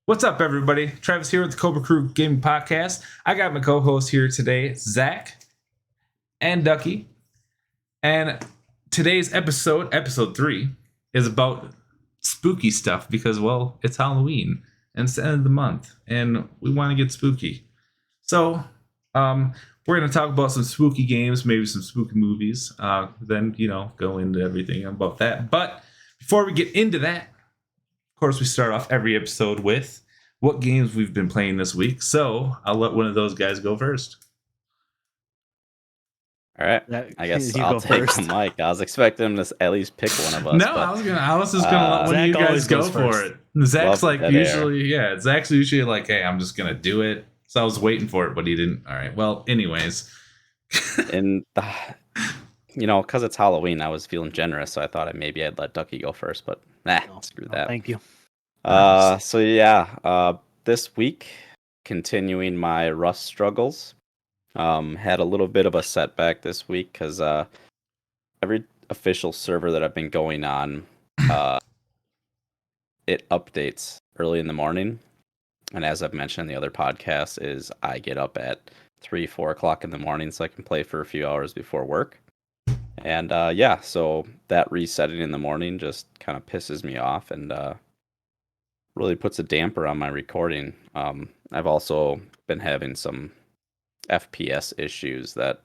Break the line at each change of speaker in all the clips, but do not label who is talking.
What's up, everybody? Travis here with the Cobra Crew Gaming Podcast. I got my co-host here today, Zach and Ducky. And today's episode 3, is about spooky stuff because, well, it's Halloween and it's the end of the month and we want to get spooky. So, we're going to talk about some spooky games, maybe some spooky movies, then, go into everything about that. But before we get into that, of course, we start off every episode with what games we've been playing this week. So I'll let one of those guys go first.
All right. I guess I'll take the mic. I was expecting him to at least pick one of us.
No, I was just gonna let one of you guys go for it. Zach's like usually, Zach's usually like, hey, I'm just gonna do it. So I was waiting for it, but he didn't. All right. Well, anyways.
And because it's Halloween, I was feeling generous, so I thought maybe I'd let Ducky go first, but screw that.
Thank you.
This week, continuing my Rust struggles. Had a little bit of a setback this week because every official server that I've been going on, it updates early in the morning. And as I've mentioned in the other podcast, is I get up at 3-4 o'clock in the morning so I can play for a few hours before work. And so that resetting in the morning just kind of pisses me off and really puts a damper on my recording. I've also been having some FPS issues that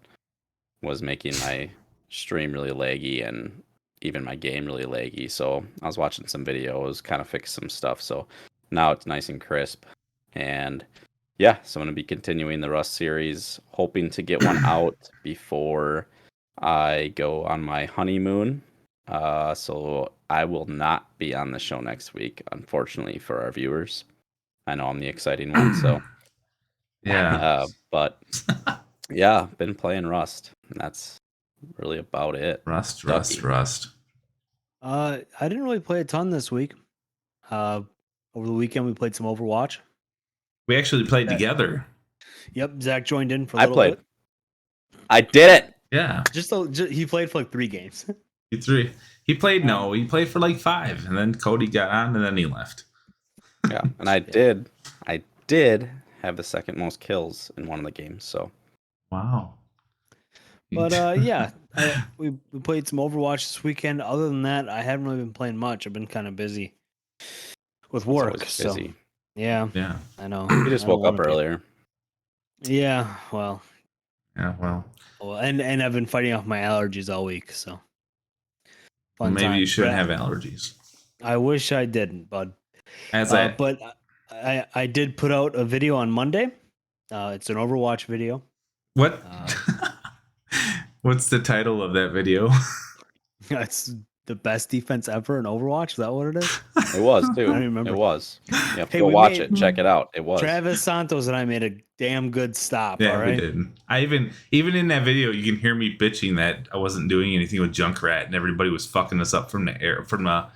was making my stream really laggy and even my game really laggy. So I was watching some videos, kind of fix some stuff. So now it's nice and crisp. And so I'm going to be continuing the Rust series, hoping to get one out before I go on my honeymoon. So I will not be on the show next week, unfortunately, for our viewers. I know I'm the exciting one, so but been playing Rust, and that's really about it.
Rust.
I didn't really play a ton this week. Over the weekend, we played some Overwatch.
We actually played together.
Yep, Zach joined in for a little bit.
I did it.
Yeah.
He played for like 3 games.
He played for like 5, and then Cody got on, and then he left.
Yeah, and I did have the second most kills in one of the games. So,
wow.
But we played some Overwatch this weekend. Other than that, I haven't really been playing much. I've been kind of busy with work. So yeah, I know.
You just woke up earlier.
Yeah, well.
Yeah, well.
And I've been fighting off my allergies all week, so.
Maybe you shouldn't have allergies.
I wish I didn't, bud. But I did put out a video on Monday. It's an Overwatch video.
What? What's the title of that video?
It's the best defense ever in Overwatch. Is that what it is?
It was too.
I don't remember.
It was. Yeah, go watch it. Check it out. It was.
Travis Santos and I made a damn good stop.
Yeah,
all right?
we did. I even in that video, you can hear me bitching that I wasn't doing anything with Junkrat, and everybody was fucking us up from the air, from a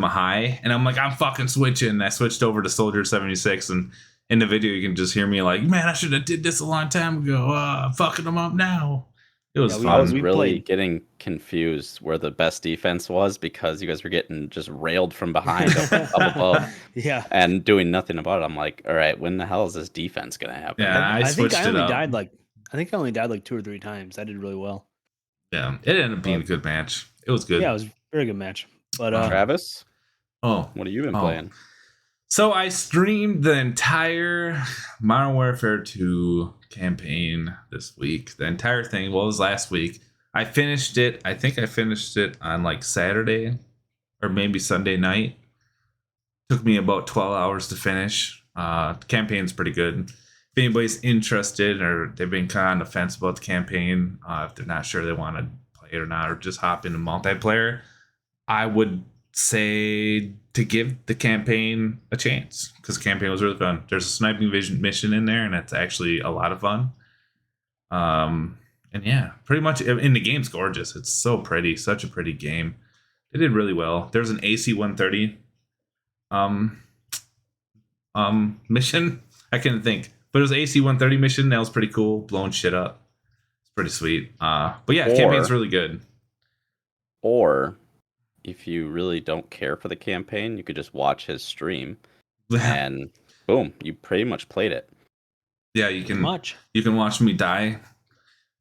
high, and I'm like, I'm fucking switching. I switched over to Soldier 76, and in the video, you can just hear me like, man, I should have did this a long time ago. I'm fucking them up now. It was fun.
I was really getting confused where the best defense was because you guys were getting just railed from behind up above, and doing nothing about it. I'm like, all right, when the hell is this defense gonna happen?
Yeah, I think I only
died like 2 or 3 times. I did really well.
Yeah, it ended up being a good match. It was good.
Yeah, it was a very good match. But
Travis, what have you been playing?
So I streamed the entire Modern Warfare 2 campaign this week. The entire thing. Well, it was last week. I finished it. I think I finished it on like Saturday or maybe Sunday night. Took me about 12 hours to finish. The campaign's pretty good. If anybody's interested or they've been kind of on the fence about the campaign, if they're not sure they want to play it or not, or just hop into multiplayer, I would say to give the campaign a chance because the campaign was really fun. There's a sniping vision mission in there, and it's actually a lot of fun. And yeah, pretty much. In the game's gorgeous. It's so pretty, such a pretty game. They did really well. There's an AC-130 mission. I couldn't think, but it was an AC-130 mission. That was pretty cool, blowing shit up. It's pretty sweet. But yeah, the campaign's really good.
Or if you really don't care for the campaign, you could just watch his stream and boom, you pretty much played it.
Yeah, you can watch me die.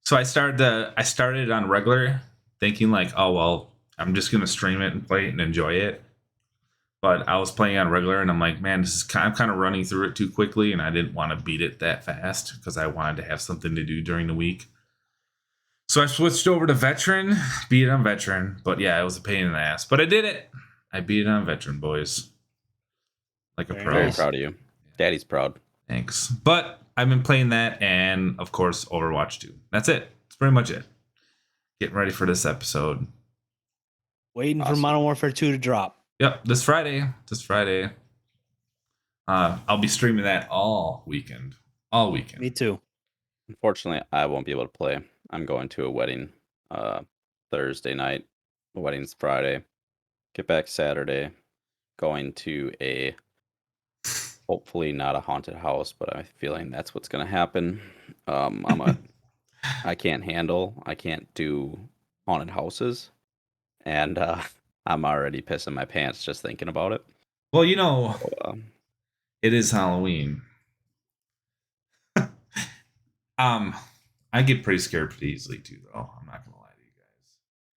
So I started on regular, thinking like, oh well, I'm just gonna stream it and play it and enjoy it. But I was playing on regular, and I'm like, man, I'm kind of running through it too quickly, and I didn't want to beat it that fast because I wanted to have something to do during the week. So I switched over to veteran, beat it on veteran. But yeah, it was a pain in the ass. But I did it. I beat it on veteran, boys. Like a pro.
Very proud of you. Daddy's proud.
Thanks. But I've been playing that, and of course, Overwatch 2. That's it. That's pretty much it. Getting ready for this episode.
Waiting for Modern Warfare 2 to drop.
Yep, this Friday. I'll be streaming that all weekend.
Me too.
Unfortunately, I won't be able to play. I'm going to a wedding Thursday night. The wedding's Friday. Get back Saturday. Going to a hopefully not a haunted house, but I'm feeling that's what's going to happen. I can't do haunted houses, and I'm already pissing my pants just thinking about it.
Well, it is Halloween. I get pretty scared pretty easily too, though. I'm not gonna lie to you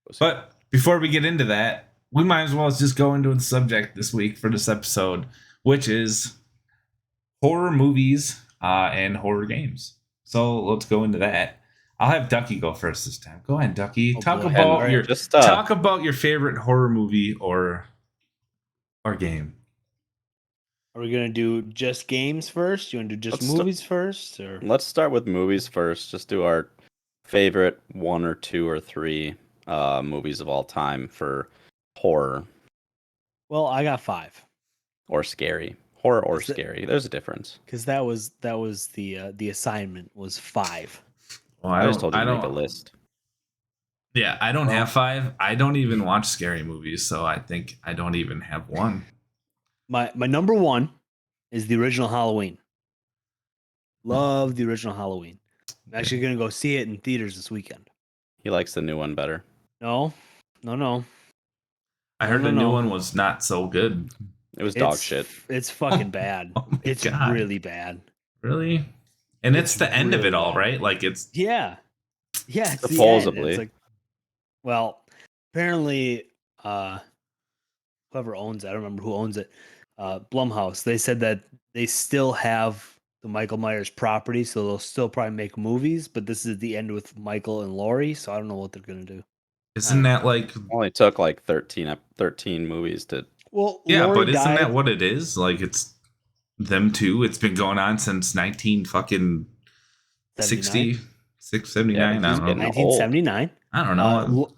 guys. But before we get into that, we might as well just go into the subject this week for this episode, which is horror movies and horror games. So let's go into that. I'll have Ducky go first this time. Go ahead, Ducky. Talk about your favorite horror movie or game.
Are we gonna do just games first? You want to do just movies first, or
let's start with movies first? Just do our favorite 1 or 2 or 3 movies of all time for horror.
Well, I got 5.
Or scary. Horror or scary. There's a difference.
Because that was the assignment was 5.
Well, I just told you to make a list.
Yeah, I don't have 5. I don't even watch scary movies, so I think I don't even have 1.
My number 1 is the original Halloween. Love the original Halloween. I'm actually gonna go see it in theaters this weekend.
He likes the new one better.
No.
I heard the new one was not so good.
It was dog shit.
It's fucking bad. It's God. Really bad.
Really? And it's the end of it all, right? Like it's
yeah. It's
supposedly.
It's like, well, apparently, whoever owns it, I don't remember who owns it. Blumhouse. They said that they still have the Michael Myers property, so they'll still probably make movies. But this is the end with Michael and Laurie, so I don't know what they're gonna do.
Isn't that like
only took like 13 movies to?
Well,
yeah,
Laurie
but isn't
died.
that what it is? Like it's them two. It's been going on since 19 60, 79. I don't know.
1979.
I don't know.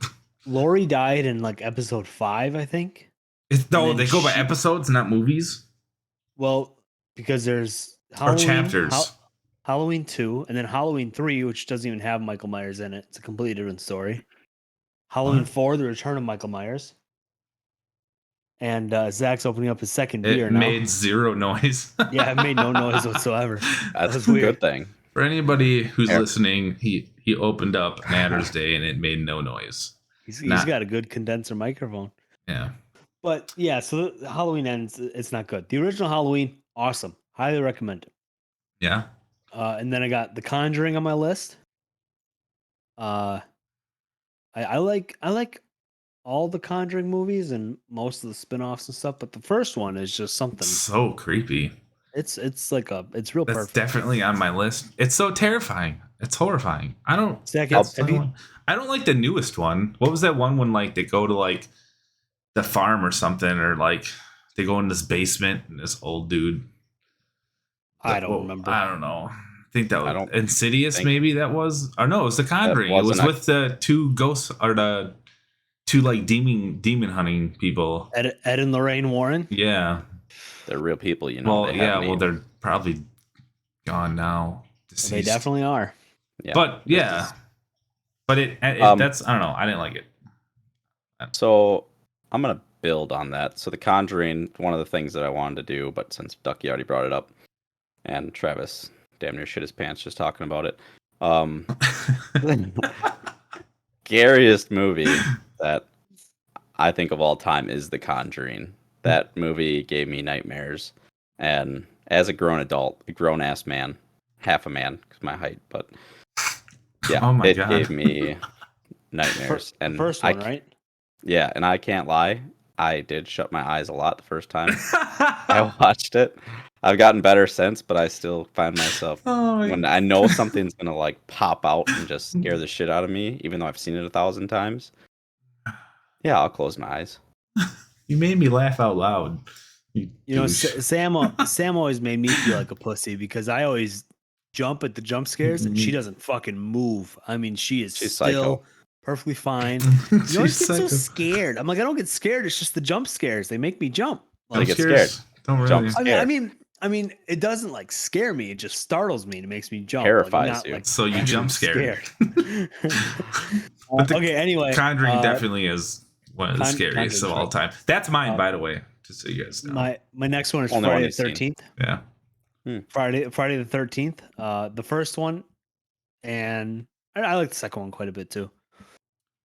Laurie died in like episode 5, I think.
No, they go by episodes, not movies.
Well, because there's Halloween,
or chapters.
Halloween 2, and then Halloween 3, which doesn't even have Michael Myers in it. It's a completely different story. Halloween 4, The Return of Michael Myers. And Zach's opening up his second beer now.
It made zero noise.
Yeah, it made no noise whatsoever.
That's a good thing.
For anybody who's listening, he opened up Natter's Day and it made no noise.
He's got a good condenser microphone.
Yeah.
But yeah, so Halloween ends. It's not good. The original Halloween, awesome. Highly recommend it.
Yeah.
And then I got The Conjuring on my list. I like all the Conjuring movies and most of the spin-offs and stuff, but the first one is just something
so creepy.
It's real
That's
perfect.
Definitely on my list. It's so terrifying. It's horrifying. I don't like the newest one. What was that one when like they go to like the farm or something, or like they go in this basement and this old dude.
I don't remember.
I don't know. I think that was Insidious. Maybe that was. Or no, it was The Conjuring. It was with the 2 ghosts or the 2 like demon hunting people.
Ed and Lorraine Warren.
Yeah, they're real people. You know.
Well, they're probably gone now.
Deceased. They definitely are.
Yeah. But yeah, but it that's I don't know. I didn't like it.
So I'm gonna build on that. So The Conjuring, one of the things that I wanted to do, but since Ducky already brought it up, and Travis damn near shit his pants just talking about it. Scariest movie that I think of all time is The Conjuring. That movie gave me nightmares. And as a grown adult, a grown ass man, half a man because my height, but yeah,
Oh my
it
God.
gave me nightmares.
The
And
first one, right?
yeah, and I can't lie, I did shut my eyes a lot the first time I watched it. I've gotten better since, but I still find myself
Oh my
when I know something's gonna like pop out and just scare the shit out of me, even though I've seen it 1,000 times. Yeah, I'll close my eyes.
You made me laugh out loud. You
You know,
douche.
Sam always made me feel like a pussy because I always jump at the jump scares and she doesn't fucking move. I mean, she is
She's
still
psycho.
perfectly fine. You always
She's
get so
psycho.
scared. I'm like, I don't get scared. It's just the jump scares. They make me jump.
Gotta
Like,
get
scares
scared.
don't really.
Jump
I mean, it doesn't like scare me. It just startles me and it makes me jump. Like,
Terrifies
not
you.
like
So you
actually
jump scared.
scared.
But
Okay. Anyway,
Conjuring definitely is one of the
Conjuring's
scariest of all
right.
time. That's mine,
Uh,
by the way, just so you guys know.
my next one is
Only one
Friday the
you've seen.
13th.
Yeah.
Friday the 13th. The first one, and I like the second one quite a bit too.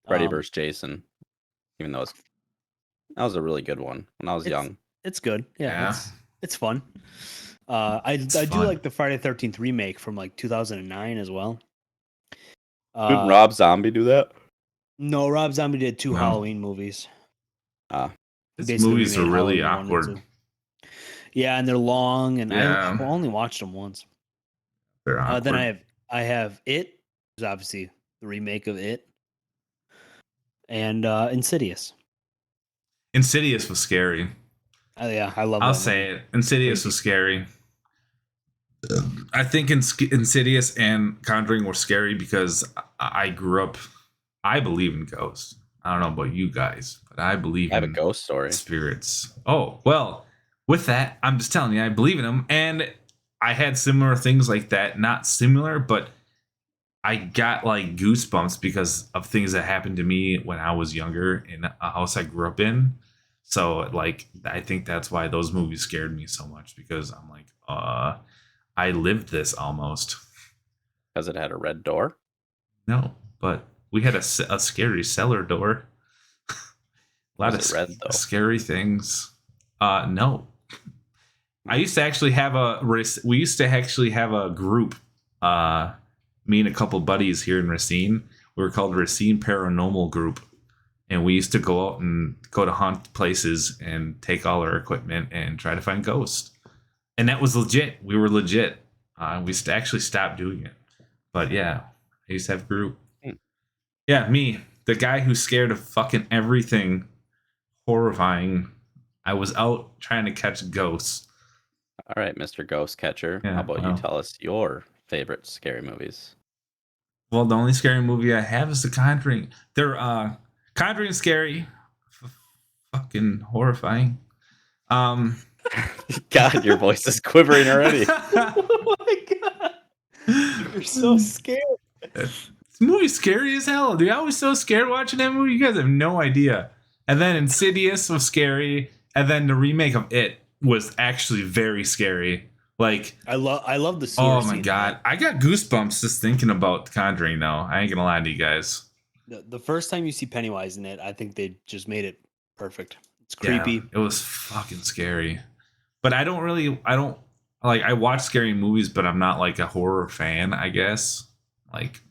Freddy vs. Jason, even though that was a really good one when I was young.
It's good. Yeah,
Yeah.
it's fun. I do
fun.
like the Friday the 13th remake from like 2009 as well.
Did Rob Zombie do that?
No, Rob Zombie did two
No.
Halloween movies.
His
Basically
movies are
remade
really
Halloween 1 and
awkward.
2. Yeah, and they're long, and
Yeah.
I only watched them once.
They're awkward.
Then I have It, which is obviously the remake of It, and Insidious.
Insidious was scary.
Yeah, I love.
I'll
that
say
movie.
it. Insidious
Creepy.
was scary. I think Insidious and Conjuring were scary because I grew up. I believe in ghosts. I don't know about you guys, but I believe
I have a
in
ghost story.
spirits. Oh, well, with that, I'm just telling you, I believe in them. And I had similar things like that. Not similar, but I got like goosebumps because of things that happened to me when I was younger in a house I grew up in. So, like, I think that's why those movies scared me so much because I'm like, I lived this almost.
Because it had a red door.
No, but we had a scary cellar door. A lot
Was
of
it red though?
scary things. No. I used to actually have we used to actually have a group, me and a couple buddies here in Racine. We were called Racine Paranormal Group. And we used to go out and go to haunt places and take all our equipment and try to find ghosts. And that was legit. We were legit. We actually stopped doing it. But yeah, I used to have a group. Yeah, me, the guy who's scared of fucking everything, horrifying. I was out trying to catch ghosts.
All right, Mr. Ghost Catcher.
Yeah,
How about you
well.
tell us your favorite scary movies?
Well, the only scary movie I have is The Conjuring. They're Conjuring scary, fucking horrifying.
God, your voice is quivering already.
Oh my god! You're so scared.
This movie's scary as hell, dude. I was so scared watching that movie. You guys have no idea. And then Insidious was scary, and then the remake of It was actually very scary. Like,
I love the.
oh my god, I got goosebumps just thinking about The Conjuring. Now, I ain't gonna lie to you guys.
The first time you see Pennywise in it, I think they just made it perfect. It's creepy.
Yeah, it was fucking scary. But I don't like. I watch scary movies, but I'm not like a horror fan. I guess like.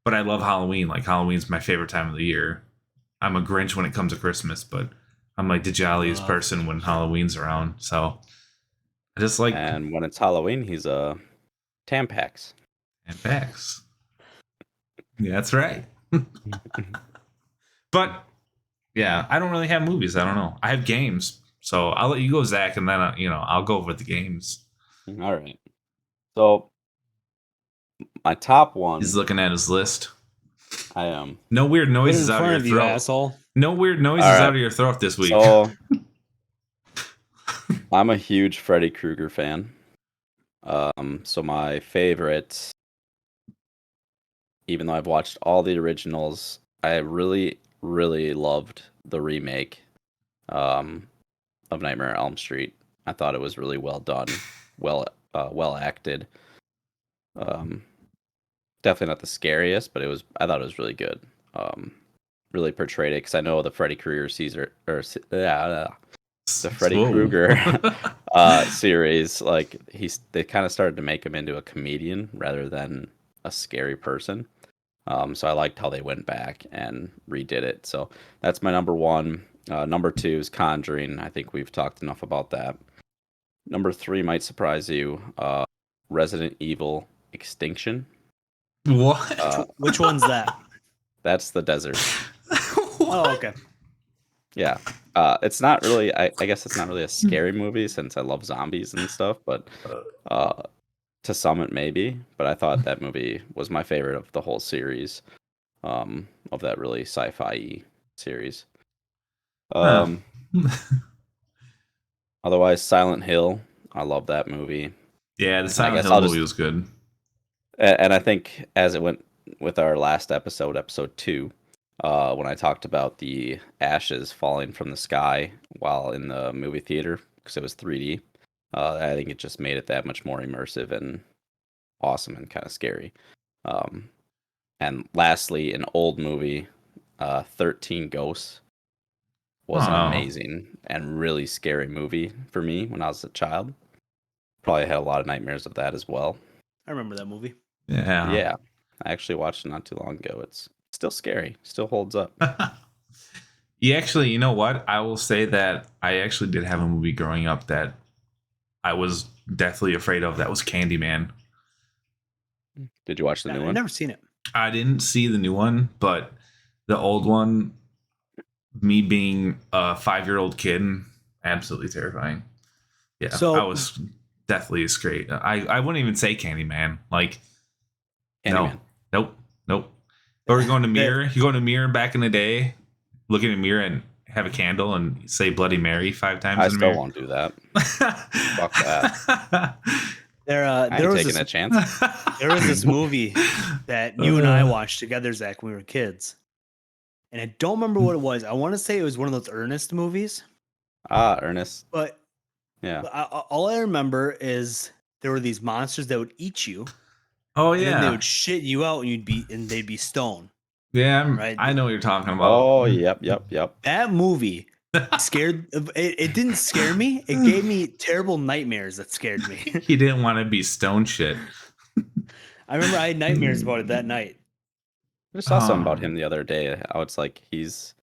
But I love Halloween. Like, Halloween's my favorite time of the year. I'm a Grinch when it comes to Christmas, but I'm like the jolliest person when Halloween's around. So I just like
And when it's Halloween, he's a Tampax.
Tampax. Yeah, that's right. But yeah, I don't really have movies. I don't know. I have games. So I'll let you go, Zach, and then I'll go over the games.
All right. So my top one.
He's looking at his list.
I am.
No weird noises out of your throat.
Asshole.
No weird noises out of your throat this week.
So I'm a huge Freddy Krueger fan. So my favorite, even though I've watched all the originals, I really, really loved the remake of Nightmare on Elm Street. I thought it was really well done, well acted. Definitely not the scariest, but I thought it was really good. Really portrayed it because I know the Freddy Krueger the Freddy
Whoa.
Krueger series, like they kind of started to make him into a comedian rather than a scary person. So I liked how they went back and redid it. So that's my number one. Number two is Conjuring. I think we've talked enough about that. Number three might surprise you. Resident Evil Extinction.
What?
Which one's that?
That's the desert.
Oh, okay.
Yeah. It's not really. I guess it's not really a scary movie since I love zombies and stuff. But to some it may be. But I thought that movie was my favorite of the whole series. Of that really sci-fi series.
Huh.
Otherwise, Silent Hill. I love that movie.
Yeah, the
I
Silent
guess
Hill
I'll
movie
just
was good.
and I think as it went with our last episode, episode 2, when I talked about the ashes falling from the sky while in the movie theater because it was 3D, I think it just made it that much more immersive and awesome and kind of scary. And lastly, an old movie, 13 Ghosts, was an
Oh,
amazing and really scary movie for me when I was a child. Probably had a lot of nightmares of that as well.
I remember that movie.
yeah.
Yeah, I actually watched it not too long ago. It's still scary, still holds up.
You know what? I will say that I actually did have a movie growing up that I was deathly afraid of. That was Candyman.
Did you watch the new
I've
one?
never seen it.
I didn't see the new one, but the old one, me being a 5-year-old kid, absolutely terrifying. Yeah,
So-
I was deathly scared. I wouldn't even say Candyman. Like,
Candyman.
no, nope. Or you're going to mirror. You go to mirror back in the day, look in a mirror and have a candle and say Bloody Mary 5 times
I
in the
still
mirror.
won't do that. Fuck that.
There
I
there
ain't
was
taking
this,
that chance.
there was this movie that you and I watched together, Zach, when we were kids. And I don't remember what it was. I want to say it was one of those Ernest movies,
Ernest.
but
Yeah.
all I remember is there were these monsters that would eat you,
Oh
and then they
yeah,
would shit you out, and they'd be stone.
yeah.
Right.
I know what you're talking about.
Oh, yep.
That movie scared. It didn't scare me. It gave me terrible nightmares that scared me.
He didn't want to be stone shit.
I remember I had nightmares about it that night.
I just saw something about
Oh.
him the other day. How it's like it's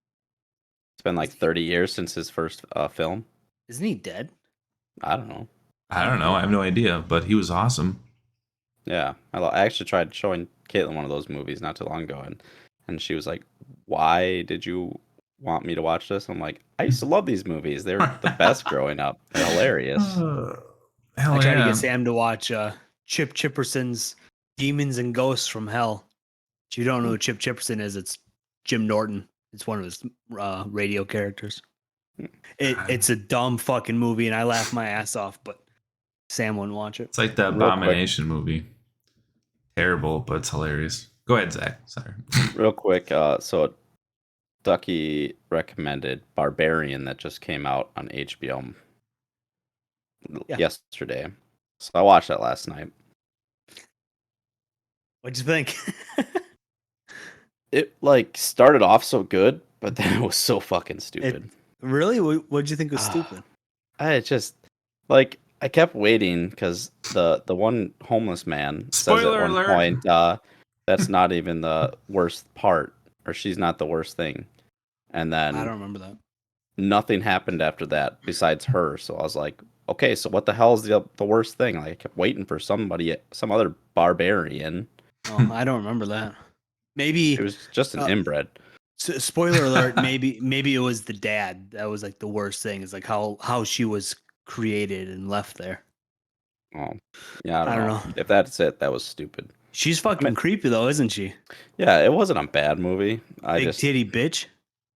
been like 30 years since his first film.
Isn't he dead?
I don't know.
I don't know. I have no idea, but he was awesome.
Yeah, I actually tried showing Caitlin one of those movies not too long ago, and she was like, "Why did you want me to watch this?" I'm like, "I used to love these movies. They're the best growing up. They're hilarious."
Hell
I tried to
yeah.
get Sam to watch Chip Chipperson's Demons and Ghosts from Hell. If you don't know who Chip Chipperson is, it's Jim Norton. It's one of his radio characters. It's a dumb fucking movie, and I laugh my ass off, but Sam wouldn't watch it.
It's like the
Real quick.
Abomination movie. Terrible, but it's hilarious. Go ahead, Zach. Sorry.
Real quick, so Ducky recommended Barbarian that just came out on HBO yesterday. So I watched that last night.
What'd you think?
It like started off so good, but then it was so fucking stupid.
Really? What'd you think was stupid?
I just like I kept waiting because the one homeless man says
Spoiler
at one
alert.
point that's not even the worst part, or she's not the worst thing, and
I
then
don't remember that.
nothing happened after that besides her. So I was like, okay, so what the hell is the worst thing? Like I kept waiting for some other barbarian.
Oh, I don't remember that. Maybe
It was just an inbred.
spoiler alert. Maybe it was the dad that was like the worst thing. Is like how she was created and left there.
Oh, yeah, I
I don't
don't know. If that's it, that was stupid.
She's fucking creepy though, isn't she?
Yeah, it wasn't a bad movie.
Big titty bitch.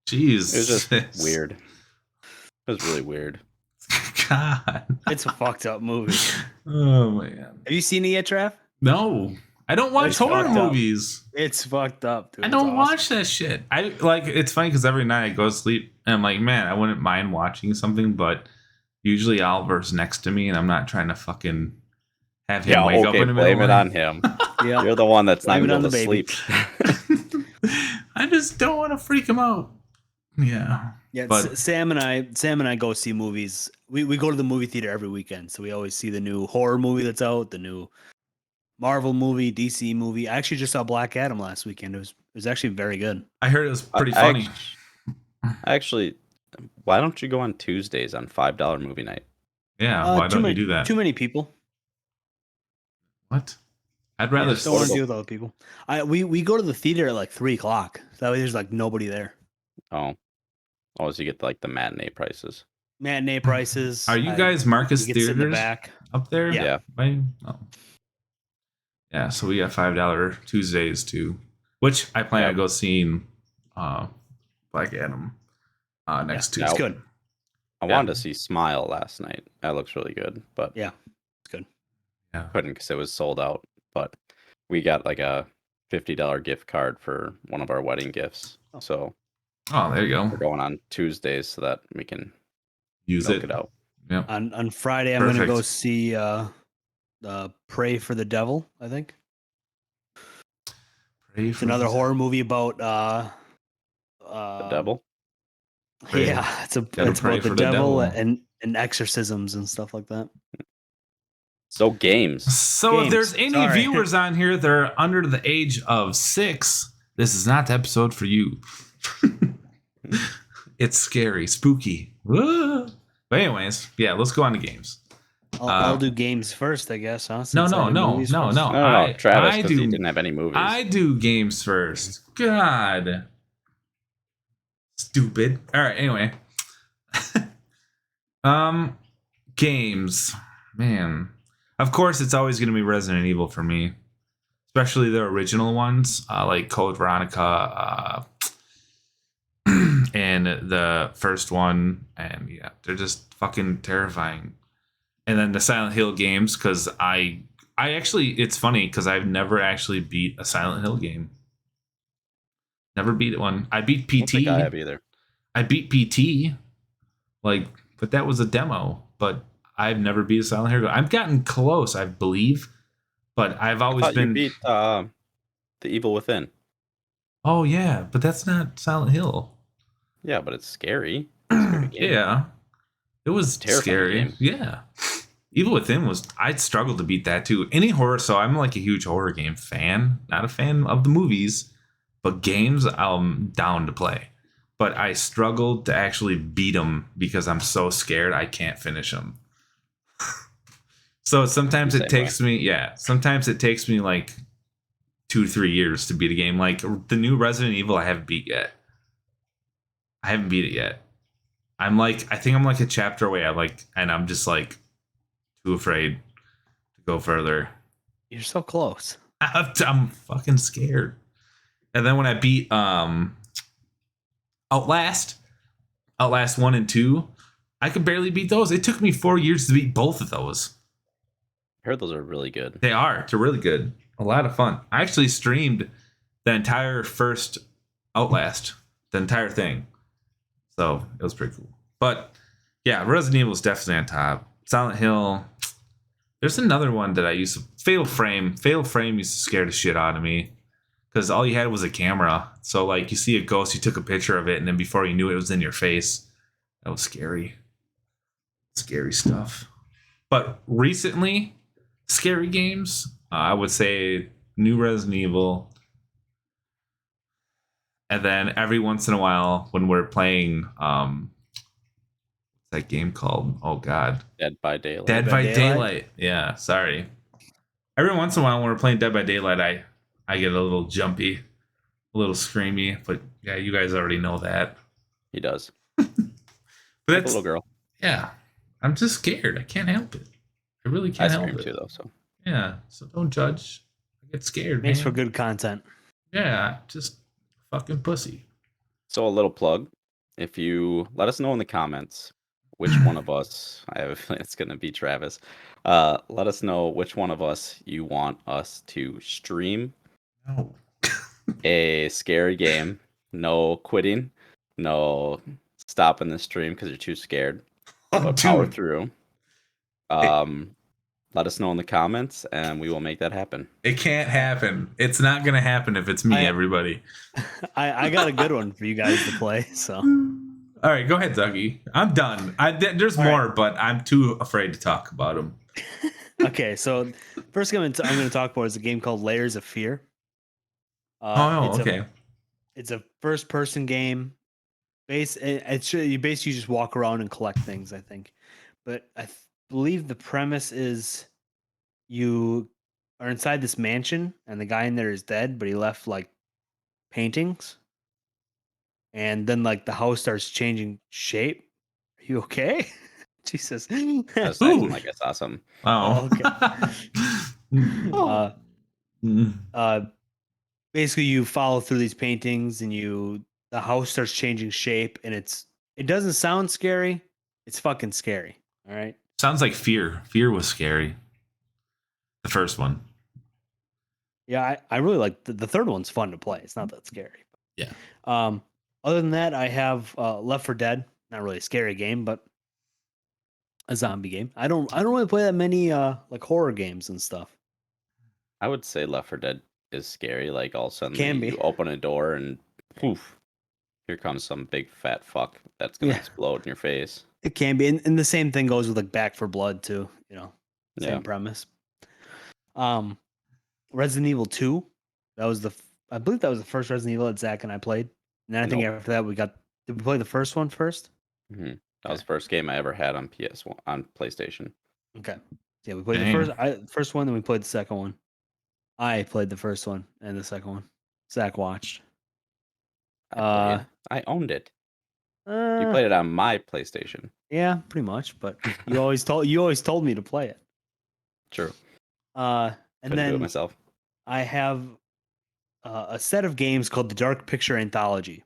Jeez.
It was just weird. It was really weird.
God.
It's a fucked up movie.
Oh man.
Have you seen it yet, Trav?
No. I don't watch
It's
horror
fucked up.
movies.
It's fucked up, dude.
I
It's
don't
awesome.
watch that shit. I like it's funny because every night I go to sleep and I'm like, man, I wouldn't mind watching something, but usually Oliver's next to me and I'm not trying to fucking have him wake up in the middle
blame
of
it
the
on
night.
him.
Yeah.
You're the one that's not
Blame it
going
on
to
the baby.
sleep.
I just don't want to freak him out. Yeah.
Yeah,
But
Sam and I go see movies. We go to the movie theater every weekend, so we always see the new horror movie that's out, the new Marvel movie, DC movie. I actually just saw Black Adam last weekend. It was actually very good.
I heard it was
I,
pretty
I,
funny.
act- I actually, why don't you go on Tuesdays on $5 movie night?
Yeah, why don't you do that?
Too many people.
What? I'd
I
rather
just don't want to
go-
deal with other people. We go to the theater at like 3:00. So that way there's like nobody there.
Oh, so you get like the matinee prices.
Matinee prices.
Are you guys Marcus
You can sit in the
Theaters
back.
up there?
Yeah.
Oh. Yeah, so we got $5 Tuesdays too, which I plan to go seeing Black Adam next
Yeah, it's
Tuesday.
good.
I wanted to see Smile last night. That looks really good, but
Yeah, it's good.
Yeah.
couldn't because it was sold out. But we got like a $50 gift card for one of our wedding gifts. So
Oh, there you
we're
go.
going on Tuesdays so that we can
Use
milk
it.
it out.
Yep.
On Friday, I'm gonna go
Perfect.
see Pray for the Devil. I think
Pray
it's
for
another
the-
horror movie about
The devil.
Pray.
Yeah, it's
Gotta
about
pray
the
for the
devil,
devil.
and exorcisms and stuff like that.
So games.
So if
Games.
there's any
Sorry.
viewers on here that are under the age of 6, this is not the episode for you. It's scary, spooky. Whoa. But anyways, yeah, let's go on to games.
I'll do games first, I guess. Huh?
No,
Since I do movies first.
No, Travis, because he didn't have any movies.
I do games first. God. Stupid. All right, anyway. Games. Man. Of course, it's always going to be Resident Evil for me. Especially the original ones, like Code Veronica, and the first one. And yeah, they're just fucking terrifying. And then the Silent Hill games, because I actually, it's funny, because I've never actually beat a Silent Hill game. Never beat one. I beat PT.
I don't think I have either.
I beat PT, but that was a demo. But I've never beat a Silent Hill. I've gotten close, I believe, but I've always
You
been.
beat The Evil Within.
Oh yeah, but that's not Silent Hill.
Yeah, but it's scary. Scary game.
Yeah, it was
Terrifying
scary.
game.
Yeah, Evil Within was. I struggled to beat that too. Any horror, so I'm like a huge horror game fan. Not a fan of the movies, but games I'm down to play. But I struggled to actually beat them because I'm so scared I can't finish them. So sometimes it takes me, sometimes it takes me like 2-3 years to beat a game. Like the new Resident Evil, I haven't beat yet. I haven't beat it yet. I think I'm like a chapter away. And I'm just like too afraid to go further.
You're so close.
I'm fucking scared. And then when I beat Outlast 1 and 2, I could barely beat those. It took me 4 years to beat both of those.
I heard those are really good.
They are. They're really good. A lot of fun. I actually streamed the entire first Outlast, the entire thing. So it was pretty cool. But yeah, Resident Evil is definitely on top. Silent Hill. There's another one that I used to. Fatal Frame. Fatal Frame used to scare the shit out of me. Because all you had was a camera. So like you see a ghost, you took a picture of it, and then before you knew it was in your face. That was scary. Scary stuff. But recently, scary games, I would say new Resident Evil. And then every once in a while, when we're playing, what's that game called? Oh God,
Dead by Daylight.
Dead by Daylight. Yeah, sorry. Every once in a while, when we're playing Dead by Daylight, I get a little jumpy, a little screamy. But yeah, you guys already know that.
He does.
But
Like a
that's
little girl.
yeah. I'm just scared. I can't help it. I really
I
can't help
scream
it.
too, though. So
Yeah, so don't judge. I get scared,
Makes
man.
for good content.
Yeah, just fucking pussy.
a little plug. If you let us know in the comments which one of us, I have a feeling it's going to be Travis. Let us know which one of us you want us to stream
No.
a scary game. No quitting. No stopping the stream because you're too scared. But power through. Let us know in the comments, and we will make that happen.
It can't happen. It's not gonna happen if it's me, everybody.
I got a good one for you guys to play. So
All right, go ahead, Dougie. I'm done. There's
All
more,
right.
but I'm too afraid to talk about them.
Okay, so first game I'm going to talk about is a game called Layers of Fear.
Oh, okay.
It's a first person game. You basically just walk around and collect things, I think. But believe the premise is you are inside this mansion and the guy in there is dead, but he left like paintings. And then like the house starts changing shape. Are you okay? Jesus.
I was acting
Ooh.
like I saw some.
Oh.
Okay.
Oh.
Mm.
uh Basically you follow through these paintings and the house starts changing shape and it doesn't sound scary. It's fucking scary. All right.
Sounds like Fear. Fear was scary. The first one.
Yeah, I really like the third one's fun to play. It's not that scary.
Yeah.
Um Other than that, I have Left 4 Dead. Not really a scary game, but a zombie game. I don't really play that many like horror games and stuff.
I would say Left 4 Dead is scary. Like all of a sudden
Can
you
be.
open a door and poof, here comes some big fat fuck that's gonna
Yeah,
explode in your face.
it can be. And the same thing goes with like Back for Blood too,
Yeah.
same premise. Um Resident Evil 2, I believe that was the first Resident Evil that Zach and I played. And then I think
Nope.
after that did we play the first one first?
Hmm. That was the first game I ever had on PS1 on PlayStation.
Okay. Yeah, we played
Dang.
the first one, then we played the second one. I played the first one and the second one. Zach watched.
I played. I owned it. You
Uh,
played it on my PlayStation.
yeah, pretty much. But you always told me to play it.
True.
And
Couldn't do it
then
myself.
I have a set of games called the Dark Picture Anthology.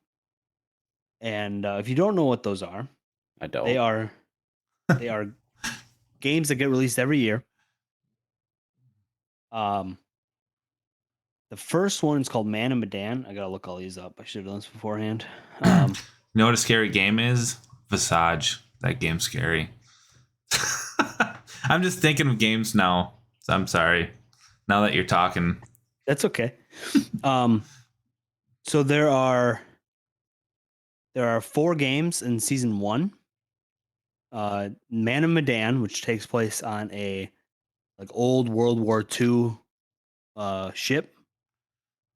And if you don't know what those are,
I don't.
they are games that get released every year. The first one is called Man and Medan. I gotta look all these up. I should have done this beforehand.
You know what a scary game is? Visage. That game's scary. I'm just thinking of games now. So I'm sorry. Now that you're talking.
That's okay. So there are 4 games in season 1. Man and Medan, which takes place on a like old World War II ship.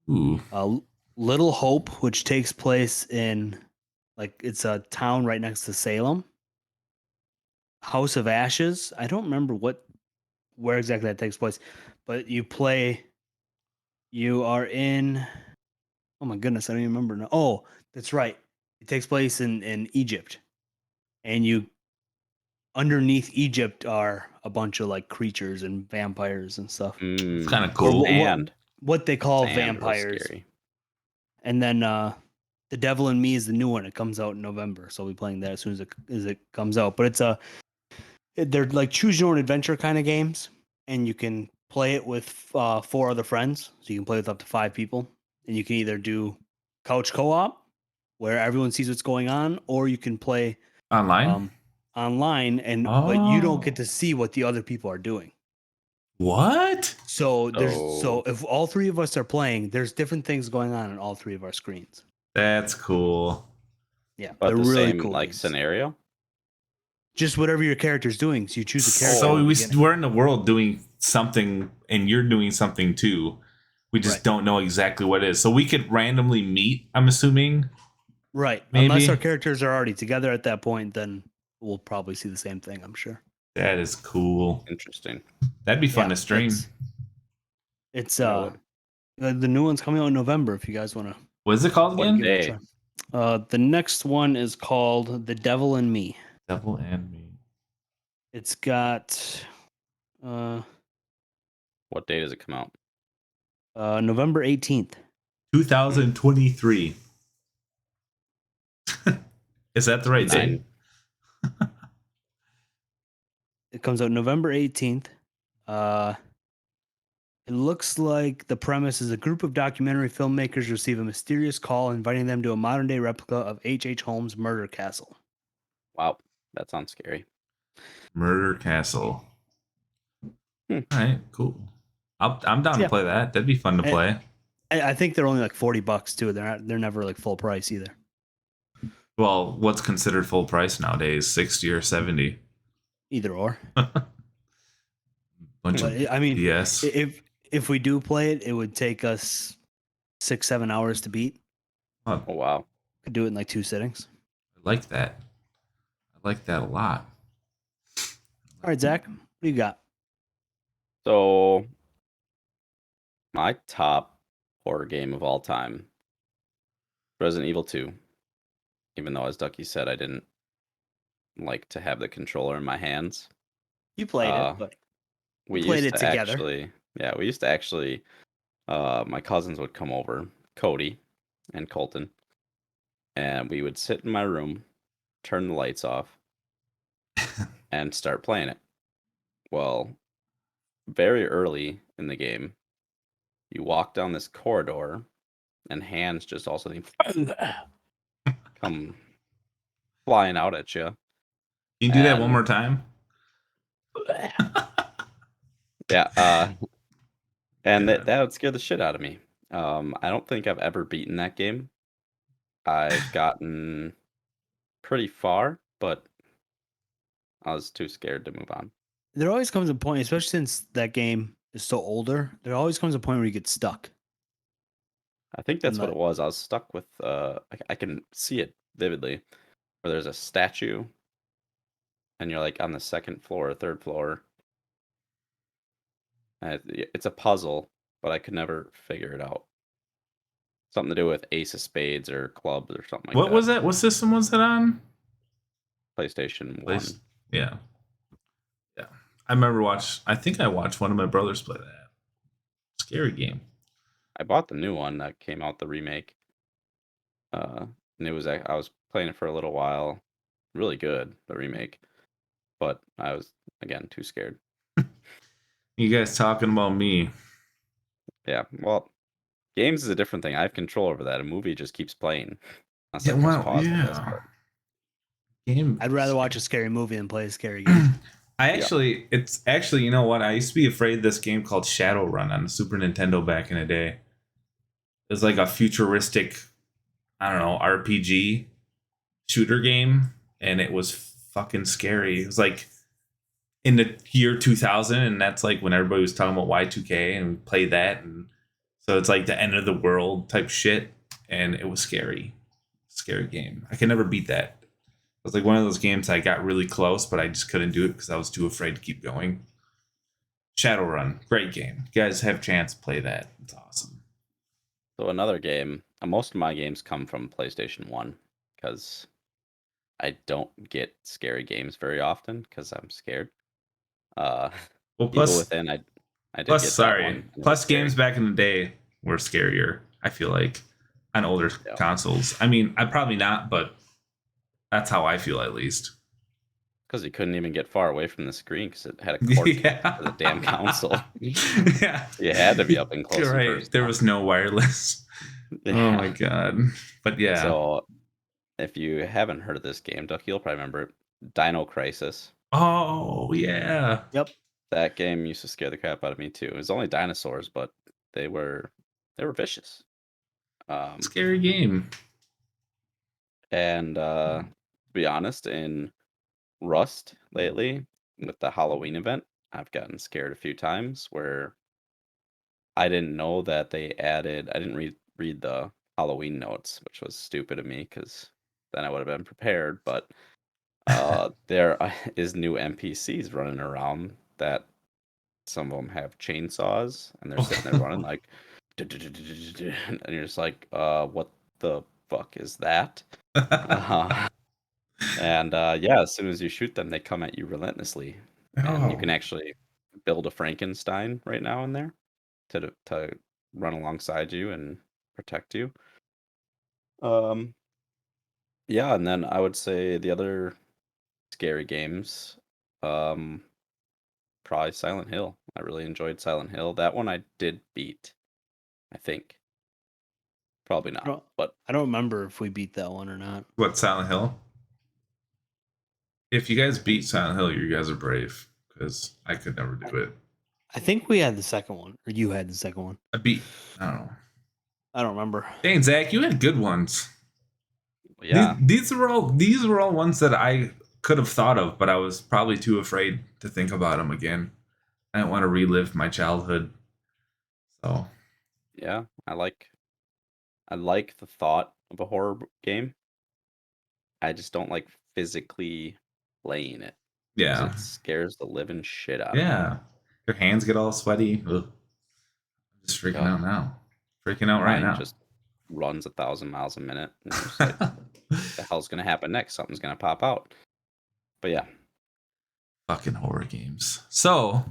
Ooh.
Little Hope, which takes place in like it's a town right next to Salem. House of Ashes. I don't remember where exactly that takes place, but you are in. Oh my goodness, I don't even remember now. Oh, that's right. It takes place in Egypt, and underneath Egypt are a bunch of like creatures and vampires and stuff,
It's kind of
or
cool.
what they call
Sand was
vampires.
scary.
And then The Devil in Me is the new one. It comes out in November, so I'll be playing that as soon as it comes out. But they're like choose your own adventure kind of games, and you can play it with 4 other friends. So you can play with up to 5 people, and you can either do couch co-op where everyone sees what's going on, or you can play
Online?
online, but you don't get
Oh.
to see what the other people are doing.
What?
So
Oh.
if all 3 of us are playing, there's different things going on all 3 of our screens.
That's cool.
Yeah,
But
they're
the
really
same
cool
like
games.
scenario?
Just whatever your character's doing. So you choose a character.
So
in the beginning.
we're in the world doing something, and you're doing something too. We just
Right.
don't know exactly what it is. So we could randomly meet, I'm assuming.
Right.
Maybe.
Unless our characters are already together at that point, then we'll probably see the same thing, I'm sure.
That is cool.
Interesting.
That'd be fun to stream.
It's
That would.
the new one's coming out in November if you guys want to
What is it called
What
again?
give it a
day?
try. The next one is called The Devil in Me.
Devil and Me.
It's got
What day does it come out?
November 18th.
2023. Is that the right date?
It comes out November 18th. It looks like the premise is a group of documentary filmmakers receive a mysterious call inviting them to a modern day replica of H.H. Holmes' murder castle.
Wow, that sounds scary.
Murder Castle.
Hmm.
All right, cool. I'm down to play that. That'd be fun to play.
I think they're only like $40 too. They're never like full price either.
Well, what's considered full price nowadays? 60 or 70?
Either or.
Bunch of
But I mean,
BS.
if we do play it, it would take us 6-7 hours to beat.
Oh,
Oh wow.
Could do it in like 2 sittings.
I like that. I like that a lot.
All right, Zach, what do you got?
So my top horror game of all time, Resident Evil 2. Even though, as Ducky said, I didn't like to have the controller in my hands.
You played
Uh,
it, but
we
played
used
it
to
together.
actually, my cousins would come over, Cody and Colton, and we would sit in my room, turn the lights off, and start playing it. Well, very early in the game, you walk down this corridor, and hands just also come flying out at you.
Can you do that one
And
more time?
yeah, and
Yeah.
that would scare the shit out of me. I don't think I've ever beaten that game. I've gotten pretty far, but I was too scared to move on.
There always comes a point, especially since that game is so older. There always comes a point where you get stuck.
I think
And
that's what it was. I was stuck with I can see it vividly, where there's a statue and you're like on the second floor or third floor. And it's a puzzle, but I could never figure it out. Something to do with Ace of Spades or clubs or something like
What was
that.
that? What system was that on?
PlayStation
Place.
1.
Yeah. Yeah. I remember I think I watched one of my brothers play that. Scary game.
I bought the new one that came out, the remake. And it was I was playing it for a little while. Really good, the remake. But I was again too scared.
You guys talking about me?
Yeah. Well, games is a different thing. I have control over that. A movie just keeps playing. Unless
Yeah,
I press
well,
pause, I guess.
yeah.
But
Game.
I'd rather watch a scary movie than play a scary game.
It's actually, you know what? I used to be afraid of this game called Shadowrun on the Super Nintendo back in the day. It was like a futuristic, I don't know, RPG shooter game, and it was fucking scary. It was like in the year 2000, and that's like when everybody was talking about Y2K, and we played that, and so it's like the end of the world type shit, and it was scary. Scary game. I could never beat that. It was like one of those games I got really close, but I just couldn't do it because I was too afraid to keep going. Shadowrun, great game. You guys have a chance to play that. It's awesome.
So another game. Most of my games come from PlayStation 1 because I don't get scary games very often because I'm scared. Uh,
Well,
Evil Within, I did get that one. And it was
plus games
scary.
back in the day were scarier. I feel like on older
Yeah.
consoles. I mean, I probably not, but that's how I feel at least.
Because you couldn't even get far away from the screen because it had a cord to the damn console.
Yeah,
You had to be up and close and
right.
personal.
There was no wireless. Oh my god! But yeah.
So if you haven't heard of this game, Duck, you'll probably remember it. Dino Crisis.
Oh yeah.
Yep.
That game used to scare the crap out of me too. It was only dinosaurs, but they were vicious.
Scary game.
And to be honest, in Rust lately with the Halloween event, I've gotten scared a few times where I didn't know that they added. I didn't read the Halloween notes, which was stupid of me because then I would have been prepared. But there is new NPCs running around that some of them have chainsaws and they're sitting there running like, and you're just like, what the fuck is that? And yeah, as soon as you shoot them, they come at you relentlessly, and you
Oh.
can actually build a Frankenstein right now in there to run alongside you and protect you. Yeah, and then I would say the other scary games, um, probably Silent Hill. I really enjoyed Silent Hill. That one I did beat, I think. Probably not, but
I don't remember if we beat that one or not.
What, Silent Hill? If you guys beat Silent Hill, you guys are brave because I could never do it.
I think we had the second one, or you had the second one.
I don't know.
I don't remember.
Dang, Zach, you had good ones.
Yeah,
These were all ones that I could have thought of, but I was probably too afraid to think about them again. I don't want to relive my childhood. So
yeah. I like the thought of a horror game. I just don't like physically playing it because
yeah,
it scares the living shit out of me.
yeah. Your hands get all sweaty. Ugh. I'm just freaking
Ugh,
out now. Freaking out right
mind
now.
just runs 1,000 miles a minute, and you're just like, the hell's gonna happen next? Something's gonna pop out. But yeah,
Fucking horror games. So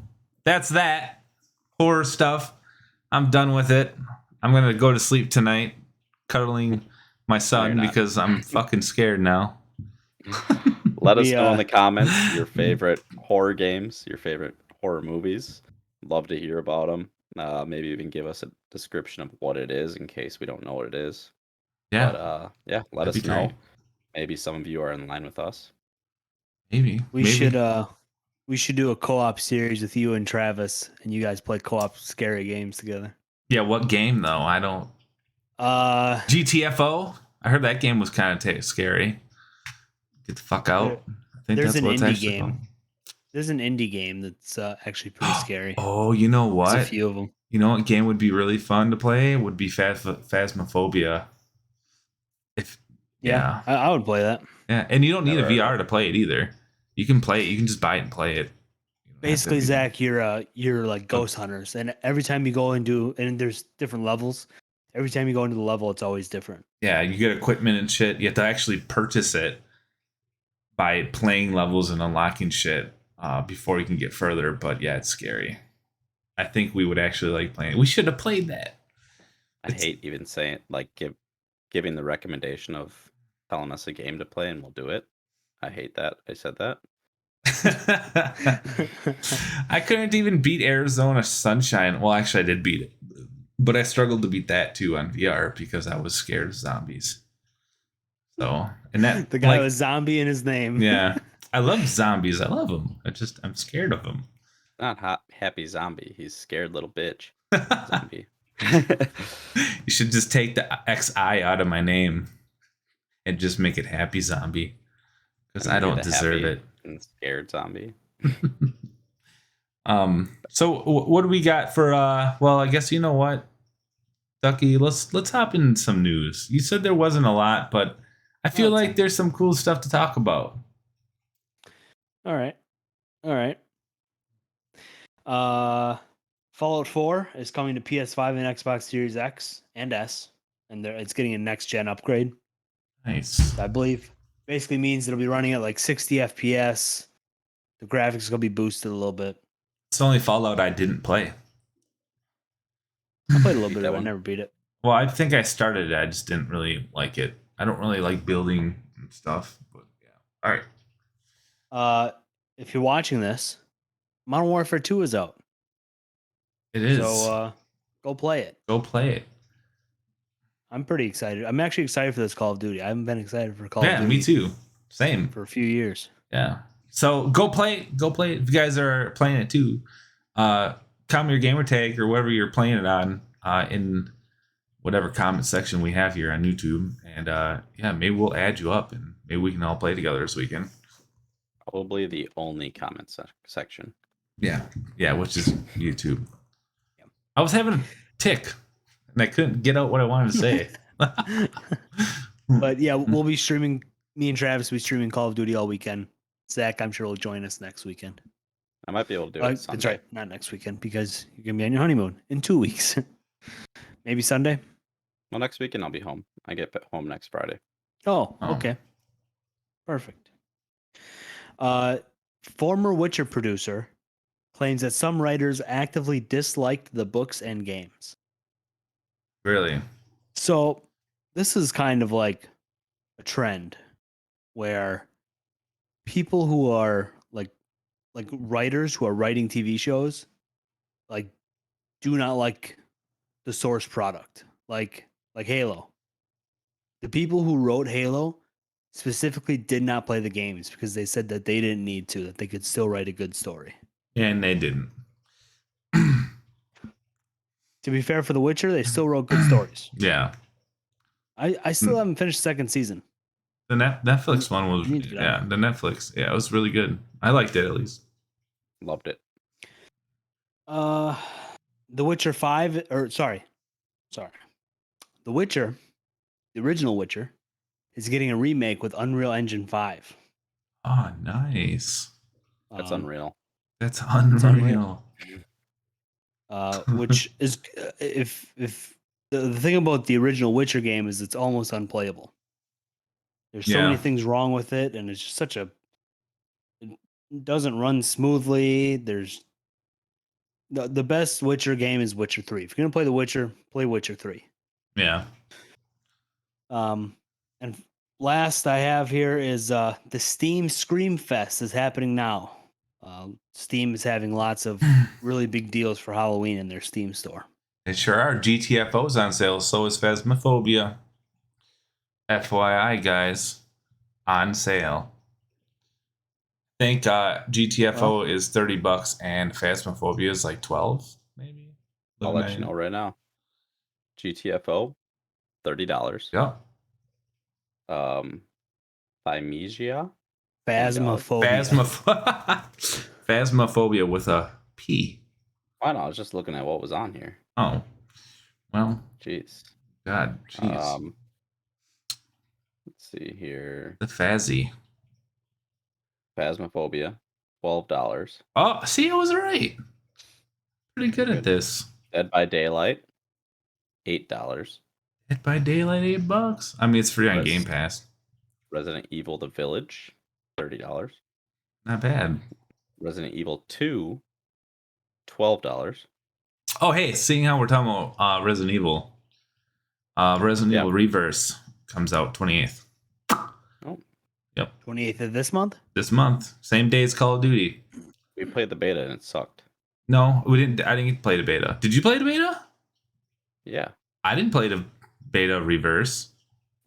that's that horror stuff. I'm done with it. I'm gonna go to sleep tonight, cuddling my
no, you're
son
not.
because I'm fucking scared now.
Let us
We
know in the comments your favorite horror games, your favorite horror movies. Love to hear about them. Maybe even give us a description of what it is in case we don't know what it is.
Yeah,
But yeah, let
that'd be
us know.
great.
Maybe some of you are in line with us.
Maybe,
we
maybe.
should do a co-op series with you and Travis, and you guys play co-op scary games together.
Yeah, what game though? I don't.
Uh,
GTFO. I heard that game was kind of scary. Get the fuck out. I think
there's
that's
an
what it's
indie
actually called.
game. There's an indie game that's actually pretty scary.
Oh, you know
There's a
what?
few of them.
You know what game would be really fun to play? Would be Phasmophobia. If
Yeah,
yeah,
I would play that.
yeah, and you don't need
Never
a
heard of
VR
it.
to play it either. You can play it. You can just buy it and play it. You don't have to
Basically,
be-
Zach, you're like ghost hunters, and every time you go into and there's different levels. Every time you go into the level, it's always different.
Yeah, you get equipment and shit. You have to actually purchase it by playing levels and unlocking shit before you can get further. But yeah, it's scary. I think we would actually like playing it. We should have played that.
I
It's
hate even saying like giving the recommendation of telling us a game to play and we'll do it. I hate that. I said that.
I couldn't even beat Arizona Sunshine. Well, actually, I did beat it, but I struggled to beat that too on VR because I was scared of zombies. So, and that
The guy
like,
with zombie in his name.
yeah, I love zombies. I love them. I'm scared of them.
Not happy zombie. He's scared little bitch. Zombie.
You should just take the XI out of my name and just make it Happy Zombie because
And
I
you're
don't
the
deserve
happy
it.
and scared zombie.
So what do we got for well, I guess you know what, Ducky, let's hop in some news. You said there wasn't a lot, but I feel like there's some cool stuff to talk about.
All right. All right. Fallout 4 is coming to PS5 and Xbox Series X and S, and it's getting a next gen upgrade.
Nice.
I believe basically means it'll be running at like 60 FPS. The graphics are gonna be boosted a little bit.
It's the only Fallout I didn't play.
I played a little
Beat
bit
that
of it. I
one.
never beat it.
Well, I think I started it. I just didn't really like it. I don't really like building and stuff, but yeah. All right.
If you're watching this, Modern Warfare 2 is out.
It is.
So go play it.
Go play it.
I'm pretty excited. I'm actually excited for this Call of Duty. I haven't been excited for Call of
Yeah,
Duty
me too. Same.
for a few years.
Yeah. So go play it. Go play it. If you guys are playing it too, comment your gamer tag or whatever you're playing it on in whatever comment section we have here on YouTube. And yeah, maybe we'll add you up and maybe we can all play together this weekend.
Probably the only comment section.
Yeah. Yeah, which is YouTube. I was having a tick and I couldn't get out what I wanted to say.
But yeah, we'll be streaming. Me and Travis will be streaming Call of Duty all weekend. Zach, I'm sure, will join us next weekend.
I might be able to do it Sunday.
That's right, not next weekend because you're gonna be on your honeymoon in 2 weeks. Maybe Sunday.
Well, next weekend I'll be home. I get home next Friday.
Oh,
Oh.
okay, perfect. Former Witcher producer claims that some writers actively disliked the books and games.
Really?
So this is kind of like a trend where people who are like writers who are writing TV shows like do not like the source product. Like Halo. The people who wrote Halo specifically did not play the games because they said that they didn't need to, that they could still write a good story.
And they didn't.
To be fair for The Witcher, they still wrote good stories.
Yeah.
I still haven't finished the second season.
The Netflix one was
I need to get
the Netflix. Yeah, it was really good. I liked it at least.
Loved it.
The Witcher 5 or sorry. The Witcher, the original Witcher, is getting a remake with Unreal Engine 5.
Oh, nice.
That's
Um,
unreal.
That's
It's
unreal.
which is if the thing about the original Witcher game is it's almost unplayable. There's so many
Yeah.
things wrong with it, and it's just such a it doesn't run smoothly. There's the best Witcher game is Witcher 3. If you're gonna play The Witcher, play Witcher 3.
Yeah.
And last I have here is the Steam Scream Fest is happening now. Steam is having lots of really big deals for Halloween in their Steam store.
They sure are. GTFO's on sale. So is Phasmophobia. FYI, guys. On sale. I think GTFO is $30 and Phasmophobia is like 12, maybe.
I'll let you know right now. GTFO, $30.
Yep.
Thymesia,
Phasmophobia.
Phasmophobia with a P.
I know. I was just looking at what was on here.
Oh. Well,
Jeez.
God, jeez.
Let's see here.
The Fazzy.
Phasmophobia, $12.
Oh, see, I was right. Pretty good at this.
Dead by Daylight, $8.
Dead by Daylight, $8. I mean, it's free on Game Pass.
Resident Evil: The Village, $30.
Not bad.
Resident Evil 2, $12.
Oh, hey, seeing how we're talking about Resident Evil. Resident Evil Reverse comes out 28th.
Oh.
Yep.
28th of this month?
This month. Same day as Call of Duty.
We played the beta and it sucked.
No, we didn't. I didn't play the beta. Did you play the beta?
Yeah.
I didn't play the beta Reverse.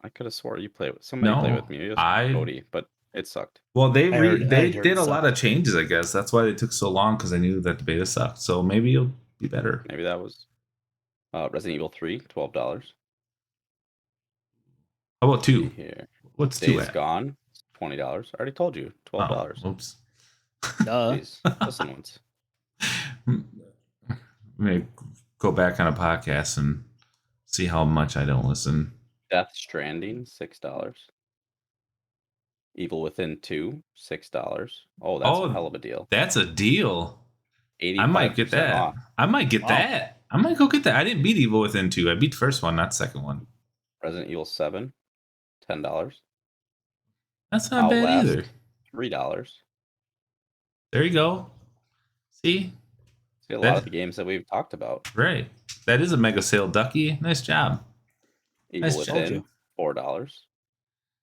I could have swore you played with somebody played with me. It was Cody, but it sucked.
Well, they did a lot of changes, I guess. That's why they took so long, because I knew that the beta sucked. So maybe it'll be better.
Maybe that was Resident Evil 3, $12.
How about 2?
Here.
What's
Days
2 at?
Gone, $20. I already told you, $12.
Oh, oops.
Duh.
Listen once.
Maybe go back on a podcast and see how much I don't listen.
Death Stranding, $6. Evil Within 2, $6. Oh, that's a hell of a deal.
That's a deal. I might get that.
Off.
I might get that. I might go get that. I didn't beat Evil Within 2. I beat the first one, not the second one.
Resident Evil 7, $10.
That's not bad either.
$3.
There you go. See?
A lot of the games that we've talked about.
Right. That is a mega sale, Ducky. Nice job.
Evil Within, $4.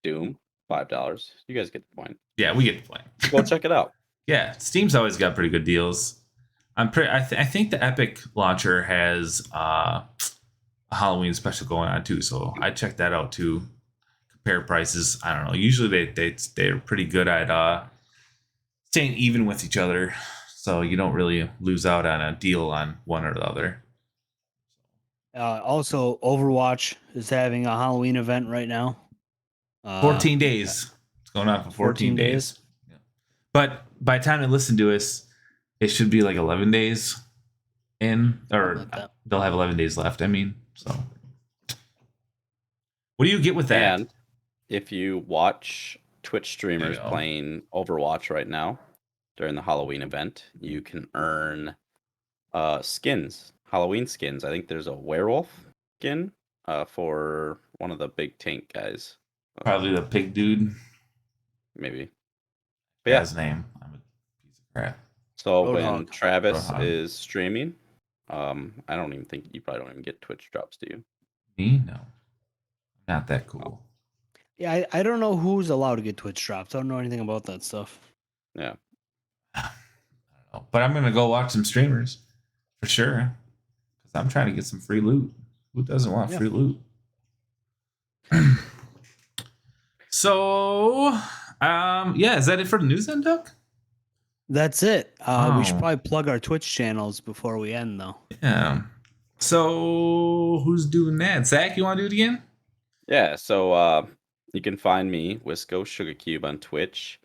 Doom, $5. You guys get the point.
Yeah, we get the point.
Go check it out.
Yeah, Steam's always got pretty good deals. I think the Epic launcher has a Halloween special going on too, so I checked that out too. Compare prices. I don't know. Usually they're pretty good at staying even with each other, so you don't really lose out on a deal on one or the other.
Also, Overwatch is having a Halloween event right now.
14 days. It's going on for 14 days. Yeah. But by the time they listen to us, it should be like 11 days in, or they'll have 11 days left. I mean, so what do you get with that?
And if you watch Twitch streamers playing Overwatch right now during the Halloween event, you can earn skins, Halloween skins. I think there's a werewolf skin for one of the big tank guys.
Probably the pig dude.
Maybe.
But yeah, his name. I'm a piece of crap.
So when Travis is streaming, I don't even think you probably don't even get Twitch drops, do you?
Me? No. Not that cool.
Yeah, I don't know who's allowed to get Twitch drops. I don't know anything about that stuff.
Yeah.
I don't know. But I'm gonna go watch some streamers for sure. Because I'm trying to get some free loot. Who doesn't want free loot? So is that it for the news then, Duck?
That's it. We should probably plug our Twitch channels before we end, though.
Yeah. So who's doing that? Zach, you want to do it again?
Yeah. So you can find me, Wisco Sugar Cube, on Twitch.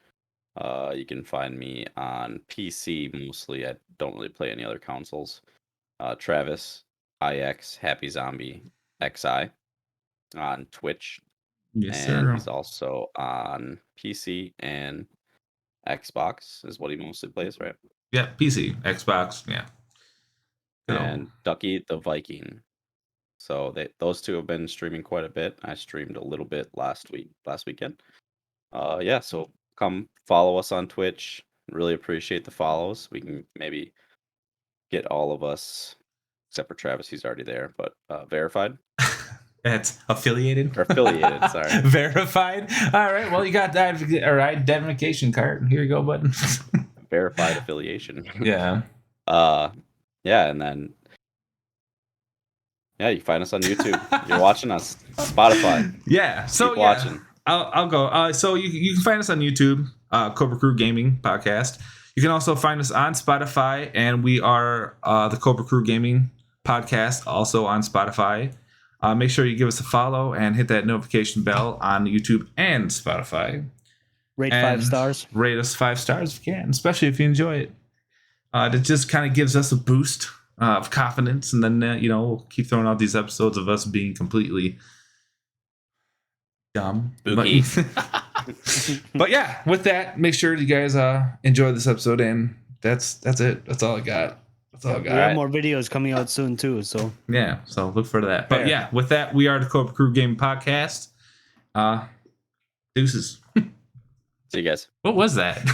You can find me on PC mostly. I don't really play any other consoles. Travis IX Happy Zombie XI on Twitch,
Yes,
and
sir.
he's also on PC and Xbox is what he mostly plays, right?
Yeah, PC, Xbox. Yeah. Good old-
And Ducky the Viking. So those two have been streaming quite a bit. I streamed a little bit last weekend. Yeah, so come follow us on Twitch. Really appreciate the follows. We can maybe get all of us, except for Travis, he's already there, but verified
It's affiliated
or affiliated. Sorry,
verified. All right. Well, you got that. All right. Identification card. Here you go, button.
verified affiliation.
Yeah.
Yeah, and then yeah, you find us on YouTube. You're watching us, Spotify.
Yeah. So
Keep
yeah,
watching.
I'll go. So you can find us on YouTube, Cobra Crew Gaming Podcast. You can also find us on Spotify, and we are the Cobra Crew Gaming Podcast, also on Spotify. Make sure you give us a follow and hit that notification bell on YouTube and Spotify.
Rate
And
5 stars.
Rate us 5 stars if you can, especially if you enjoy it. That just kind of gives us a boost of confidence, and then we'll keep throwing out these episodes of us being completely dumb.
Spooky.
But yeah, with that, make sure you guys enjoy this episode, and that's it. That's all I got. That's all I
We
got.
have more videos coming out soon too. So
Yeah, so look for that. But
Fair.
yeah, with that, we are the Cobra Crew Gaming Podcast. Deuces.
See you guys.
What was that?